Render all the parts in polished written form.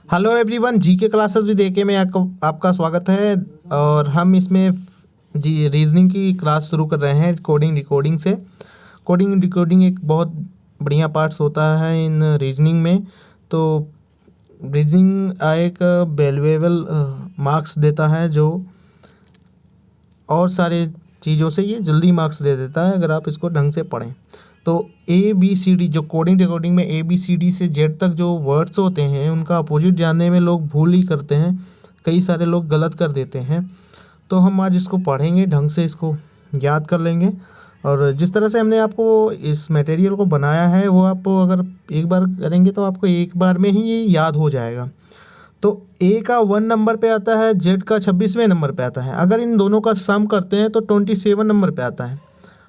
Hello everyone, GK classes भी देखे में आपका स्वागत है। और हम इसमें जी रीजनिंग की क्लास शुरू कर रहे हैं कोडिंग डिकोडिंग से। कोडिंग डिकोडिंग एक बहुत बढ़िया पार्ट्स होता है इन रीजनिंग में। तो रीजनिंग एक वैल्यूएबल मार्क्स देता है जो और सारे चीज़ों से ये जल्दी मार्क्स दे देता है अगर आप इसको ढंग से पढ़ें। तो ABCD जो कोडिंग डिकोडिंग में ABCD से Z तक जो वर्ड्स होते हैं उनका अपोजिट जानने में लोग भूल ही करते हैं, कई सारे लोग गलत कर देते हैं। तो हम आज इसको पढ़ेंगे, ढंग से इसको याद कर लेंगे। और जिस तरह से हमने आपको इस मटेरियल को बनाया है वो आप अगर एक बार करेंगे तो आपको एक बार में ही ये याद हो जाएगा। तो A का 1 नंबर पे आता है, Z का 26वें नंबर पे आता है। अगर इन दोनों का सम करते हैं तो 27 नंबर पे आता है।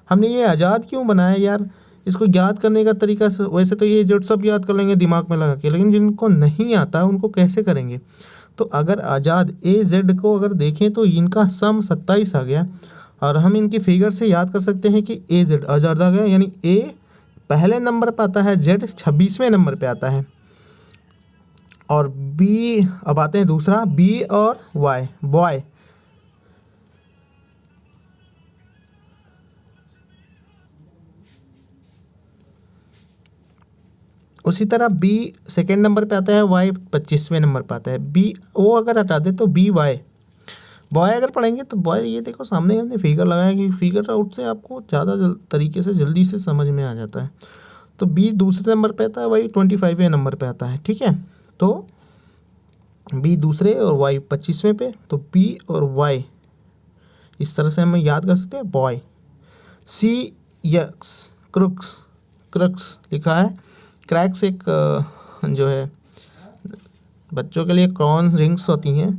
हमने ये आज़ाद क्यों बनाया यार? इसको याद करने का तरीका वैसे तो ये जो सब याद कर लेंगे दिमाग में लगा के, लेकिन जिनको नहीं आता उनको कैसे करेंगे? तो अगर आज़ाद AZ को अगर देखें तो इनका सम 27 आ गया और हम इनकी फिगर से याद कर सकते हैं कि AZ आज़ाद आ गया, यानी A पहले नंबर पर आता है, Z 26वें नंबर पे आता है। और B अब आते हैं दूसरा, B और Y बॉय। उसी तरह B सेकेंड नंबर पे आता है, Y 25वें नंबर पे आता है। B O अगर हटा दे तो BY। बॉय अगर पढ़ेंगे तो बॉय, ये देखो सामने हमने फिगर लगाया कि फिगर आउट से आपको ज़्यादा तरीके से जल्दी से समझ में आ जाता है। तो B दूसरे नंबर पे आता है, Y 25वें नंबर पे आता है। ठीक है, तो B दूसरे और Y 25वें पे, तो B और Y इस तरह से हम याद कर सकते हैं बॉय। CX क्रुक्स, क्रक्स लिखा है। क्रैक्स एक जो है बच्चों के लिए कॉर्न रिंग्स होती हैं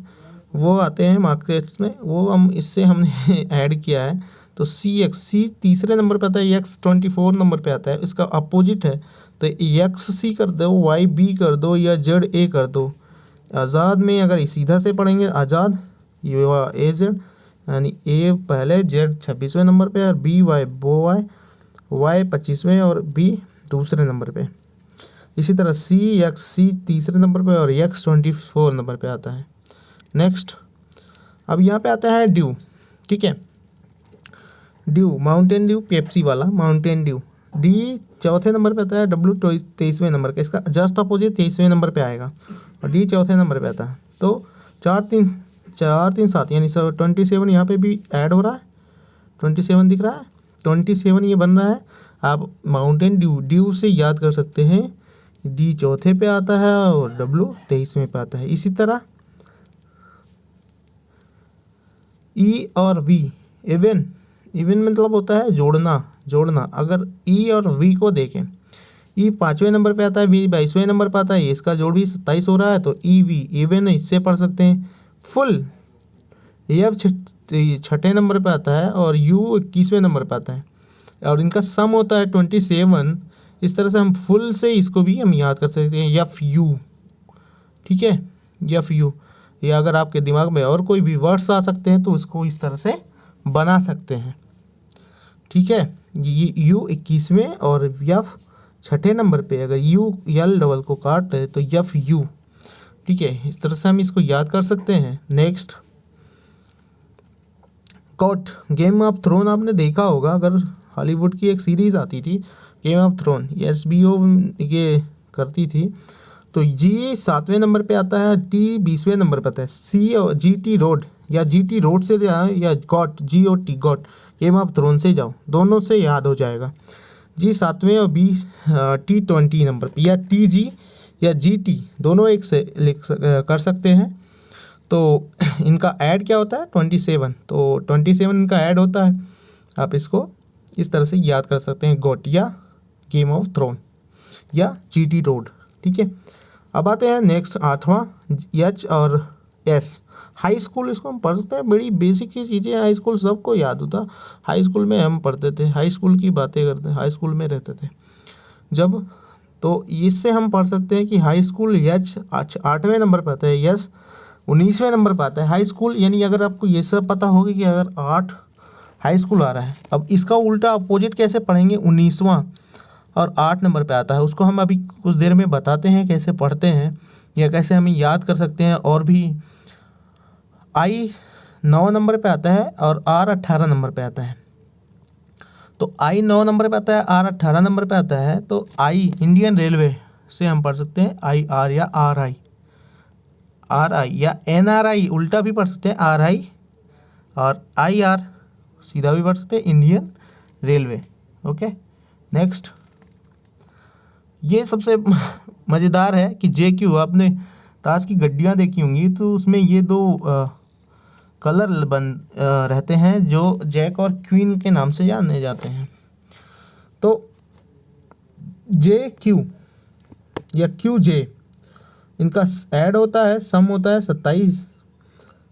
वो आते हैं मार्केट में, वो हम इससे हमने ऐड किया है। तो CX, C तीसरे नंबर पे आता है, X 24 नंबर पे आता है, इसका अपोजिट है। तो XC कर दो, YB कर दो या ZA कर दो। आज़ाद में अगर सीधा से पढ़ेंगे आज़ाद AZ, यानी A पहले, Z 26वें नंबर पे और BY बॉय, Y 25वें और B दूसरे नंबर पे। इसी तरह CX तीसरे नंबर पे और X 24 नंबर पे आता है। नेक्स्ट, अब यहाँ पे आता है ड्यू। ठीक है, ड्यू माउंटेन ड्यू, पेप्सी वाला माउंटेन ड्यू। D चौथे नंबर पे आता है, W 23वें नंबर का, इसका जस्ट अपोजिट 23वें नंबर पे आएगा और D चौथे नंबर पे आता है। तो 4 3 7 यानी 27 यहाँ पे भी ऐड हो रहा है। 27 दिख रहा है, 27 ये बन रहा है। आप माउंटेन ड्यू से याद कर सकते हैं, D चौथे पे आता है और W 23वें पे आता है। इसी तरह E और V इवन, इवन मतलब होता है जोड़ना। अगर E और V को देखें, E 5वें नंबर पे आता है, V 22वें नंबर पे आता है, इसका जोड़ भी 27 हो रहा है, तो EV इवन इससे पढ़ सकते हैं। फुल F 6ठे नंबर पे आता है और U 21वें नंबर पे आता है और इनका सम होता है 27। इस तरह से हम फुल से इसको भी हम याद कर सकते हैं, FU। ठीक है, FU। या अगर आपके दिमाग में और कोई भी वर्ड्स आ सकते हैं तो उसको इस तरह से बना सकते हैं। ठीक है, ये U 21वें और F 6ठे नंबर पे, अगर UL डबल को काट है तो FU। ठीक है, इस तरह से हम इसको याद कर सकते हैं। Next, got, game of throne आपने देखा होगा, अगर हॉलीवुड की एक सीरीज़ आती थी गेम ऑफ थ्रोन, ये HBO ये करती थी। तो G 7वें नंबर पे आता है, T 20वें नंबर पे आता है, C और GT रोड या GT रोड से जाओ या got GOT got, game of throne से जाओ, दोनों से याद हो जाएगा। G 7वें और B T 20 नंबर पे, या TG या GT दोनों एक से कर सकते हैं। तो इनका ऐड क्या होता है 27, तो 27 इनका ऐड होता है। आप इसको इस तरह से याद कर सकते हैं, गॉट या गेम ऑफ थ्रोन या GT रोड। ठीक है, अब आते हैं नेक्स्ट 8वां, H और S। हाई स्कूल, इसको हम पढ़ सकते हैं, बड़ी बेसिक ही चीज़ें। हाई स्कूल सबको याद होता, हाई स्कूल में हम पढ़ते थे, हाई स्कूल की बातें करते, हाई स्कूल में रहते थे जब। तो इससे हम पढ़ सकते हैं कि हाई स्कूल H 8वें नंबर पर आता है, S 19वें नंबर पर आता है। हाई स्कूल यानी अगर आपको ये सब पता होगा कि अगर 8 हाई स्कूल आ रहा है, अब इसका उल्टा अपोजिट कैसे पढ़ेंगे 19वां। और 8 नंबर पे आता है। उसको हम अभी कुछ देर में बताते हैं कैसे पढ़ते हैं या कैसे हम याद कर सकते हैं। और भी आई 9 नंबर पे आता है और आर 18 नंबर पे आता है। तो आई 9 नंबर पे आता है, आर 18 नंबर पे आता है। तो आई इंडियन रेलवे से हम पढ़ सकते हैं आई आर या आर आई, आर आई या एन आर आई, उल्टा भी पढ़ सकते हैं आर आई, और आई आर सीधा भी पढ़ सकते हैं इंडियन रेलवे। ओके, नेक्स्ट ये सबसे मज़ेदार है कि जे क्यू। आपने ताश की गड्डियाँ देखी होंगी तो उसमें ये दो कलर रहते हैं जो जैक और क्वीन के नाम से जाने जाते हैं। तो जे क्यू या क्यू जे, इनका ऐड होता है, सम होता है 27।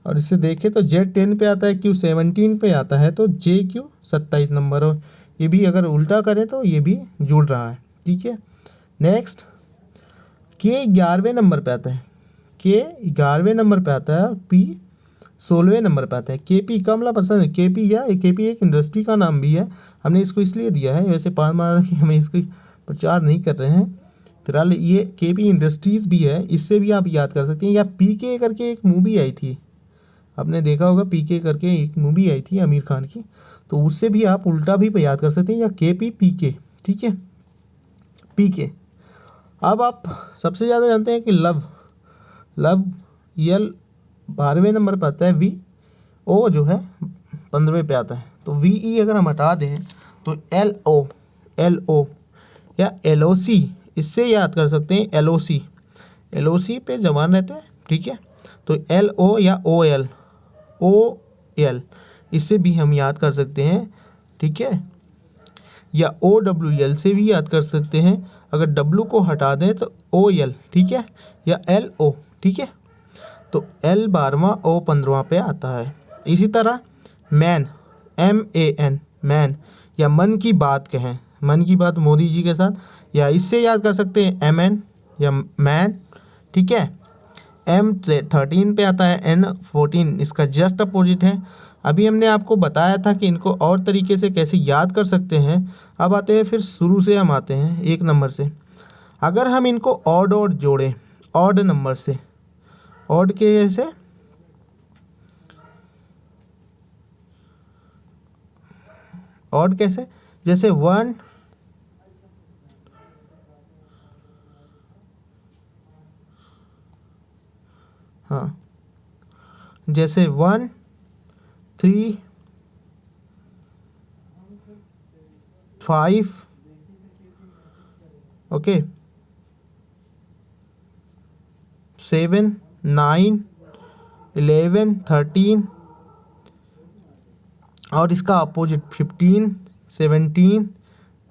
और इसे देखें तो जेड 10 पे आता है, क्यू 17 पे आता है, तो जे क्यू 27 नंबर। और ये भी अगर उल्टा करें तो ये भी जुड़ रहा है। ठीक है, नेक्स्ट के 11वें नंबर पे आता है, के 11वें नंबर पे आता है, पी 16वें नंबर पे आता है। के पी कमला पसंद है, के पी या के पी एक इंडस्ट्री का नाम भी है, हमने इसको इसलिए दिया है, वैसे पान मार कि हमें इसकी प्रचार नहीं कर रहे हैं फिलहाल। ये के पी इंडस्ट्रीज़ भी है, इससे भी आप याद कर सकते हैं। या पी के करके एक मूवी आई थी, आपने देखा होगा, पी के करके एक मूवी आई थी आमिर खान की, तो उससे भी आप उल्टा भी याद कर सकते हैं, या के पी पी के। ठीक है, पी के। अब आप सबसे ज़्यादा जानते हैं कि लव, लव यल 12वें नंबर पर आता है, वी ओ जो है 15वें पे आता है। तो वी ई अगर हम हटा दें तो एल ओ, एल ओ या एल ओ सी, इससे याद कर सकते हैं एल ओ सी, एल ओ सी पे जवान रहते हैं। ठीक है, तो एल ओ या ओ एल, ओ एल, इससे भी हम याद कर सकते हैं। ठीक है, या ओ डब्ल्यू एल से भी याद कर सकते हैं, अगर डब्ल्यू को हटा दें तो ओ एल। ठीक है, या एल ओ। ठीक है, तो एल 12वां, ओ 15वां पे आता है। इसी तरह man, M A N, man, या मन की बात कहें, मन की बात मोदी जी के साथ, या इससे याद कर सकते हैं एम एन या मैन। ठीक है, एम 13 पे आता है, एन 14 इसका जस्ट अपोजिट है। अभी हमने आपको बताया था कि इनको और तरीके से कैसे याद कर सकते हैं। अब आते हैं, फिर शुरू से हम आते हैं 1 नंबर से। अगर हम इनको ऑड ऑड जोड़ें, ऑड नंबर से, ऑड के जैसे, ऑड कैसे, जैसे 1, हाँ, जैसे 1, 3, 5, ओके, 7, 9, 11, 13, और इसका अपोजिट 15, 17,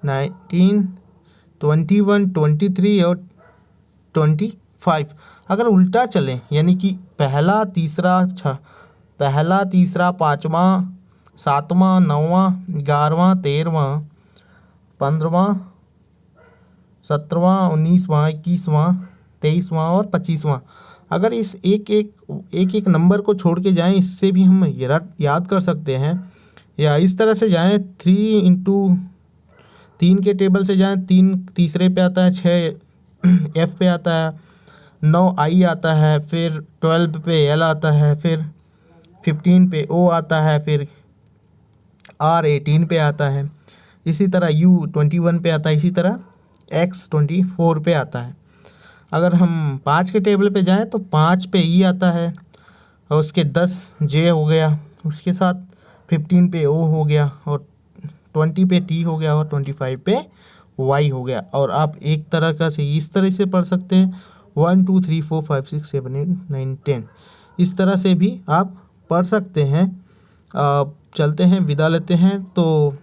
19, 21, 23 और 25। अगर उल्टा चलें, यानी कि पहला तीसरा पहला तीसरा पाँचवां, 7वां, 9वां, 11वां, 13वां, 15वां, 17वां, 19वां, 21वां, 23वां और 25वां, अगर इस एक नंबर को छोड़ के जाएं, इससे भी हम याद कर सकते हैं। या इस तरह से जाएं, 3 इंटू 3 के टेबल से जाएं, 3 तीसरे पे आता है, 6 एफ पे आता है, 9 आई आता है, फिर 12 पे एल आता है, फिर 15 पे ओ आता है, फिर आर 18 पे आता है, इसी तरह यू 21 पे आता है, इसी तरह एक्स 24 पे आता है। अगर हम 5 के टेबल पे जाएं तो 5 पे ई आता है, और उसके 10 जे हो गया, उसके साथ 15 पे ओ हो गया, और 20 पे टी हो गया, और 25 पे वाई हो गया। और आप एक तरह का से इस तरह से पढ़ सकते हैं, 1 2 3 4 5 6 7 8 9 10, इस तरह से भी आप पढ़ सकते हैं। चलते हैं, विदा लेते हैं। तो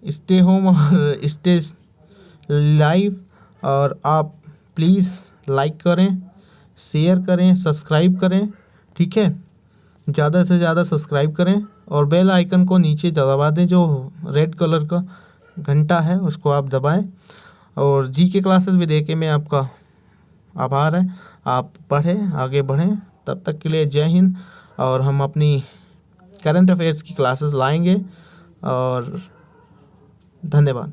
स्टे होम और स्टे लाइव, और आप प्लीज़ लाइक करें, शेयर करें, सब्सक्राइब करें। ठीक है, ज़्यादा से ज़्यादा सब्सक्राइब करें, और बेल आइकन को नीचे दबा दें, जो रेड कलर का घंटा है उसको आप दबाएं। और जी के क्लासेस भी देके मैं आपका आभार है। आप पढ़ें, आगे बढ़ें। तब तक के लिए जय हिंद। और हम अपनी करंट अफेयर्स की क्लासेस लाएंगे, और धन्यवाद।